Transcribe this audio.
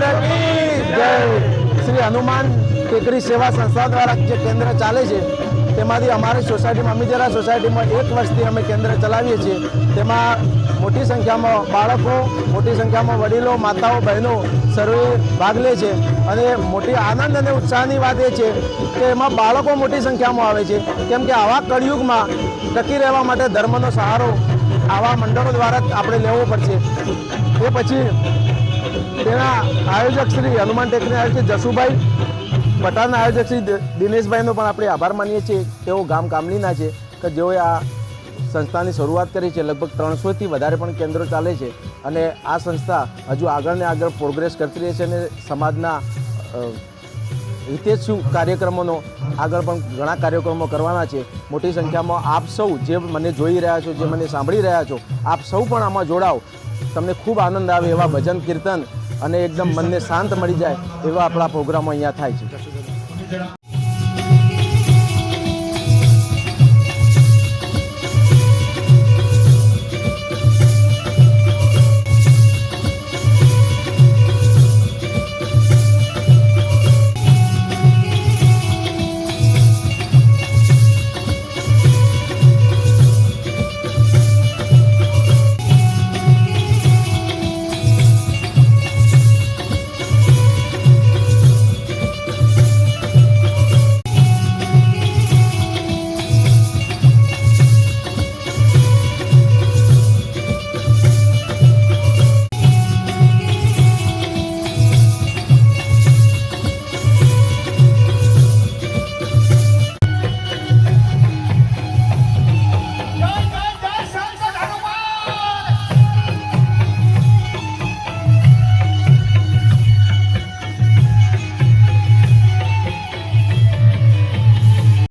रामचंद्र की जय। श्री हनुमान टेकरी सेवा संस्था द्वारा जे केन्द्र चाले छे तेमांथी अमारी सोसायटीमां अमीजरा सोसायटीमां 1 वर्षथी अमे केन्द्र चलावीए छीए। तेमां मोटी संख्यामां बाळको, मोटी संख्यामां वडीलो, माताओ, बहनों सर्वे भाग ले छे अने मोटी आनंद अने उत्साहनी वात ए छे के एमां बाळको मोटी संख्यामां आवे छे, केम के आवा कळयुगमां टकी रहेवा माटे धर्मनो सहारो आवा मंडळो द्वारा आपणे लेवो पड़शे। ए पछी तेना आयोजक श्री हनुमान टेकरी आयोजक जसुभाई पठाणना आयोजक श्री दिनेशभाईनो पण આપણે આભાર માનીએ છીએ। તેઓ ગામ કામલીના છે કે જેઓએ આ સંસ્થાની શરૂઆત કરી છે। લગભગ 300થી વધારે પણ કેન્દ્રો ચાલે છે અને આ સંસ્થા હજુ આગળ ને આગળ પ્રોગ્રેસ કરતી રહે છે અને સમાજના હિતેચ્છુ કાર્યક્રમોનો આગળ પણ ઘણા કાર્યક્રમો કરવાના છે। મોટી સંખ્યામાં આપ સૌ જે મને જોઈ રહ્યા છો, જે મને સાંભળી રહ્યા છો, આપ સૌ પણ આમાં જોડાઓ। તમને ખૂબ આનંદ આવે એવા ભજન કીર્તન અને એકદમ મનને શાંત મળી જાય એવા આપણા પ્રોગ્રામો અહીંયા થાય છે।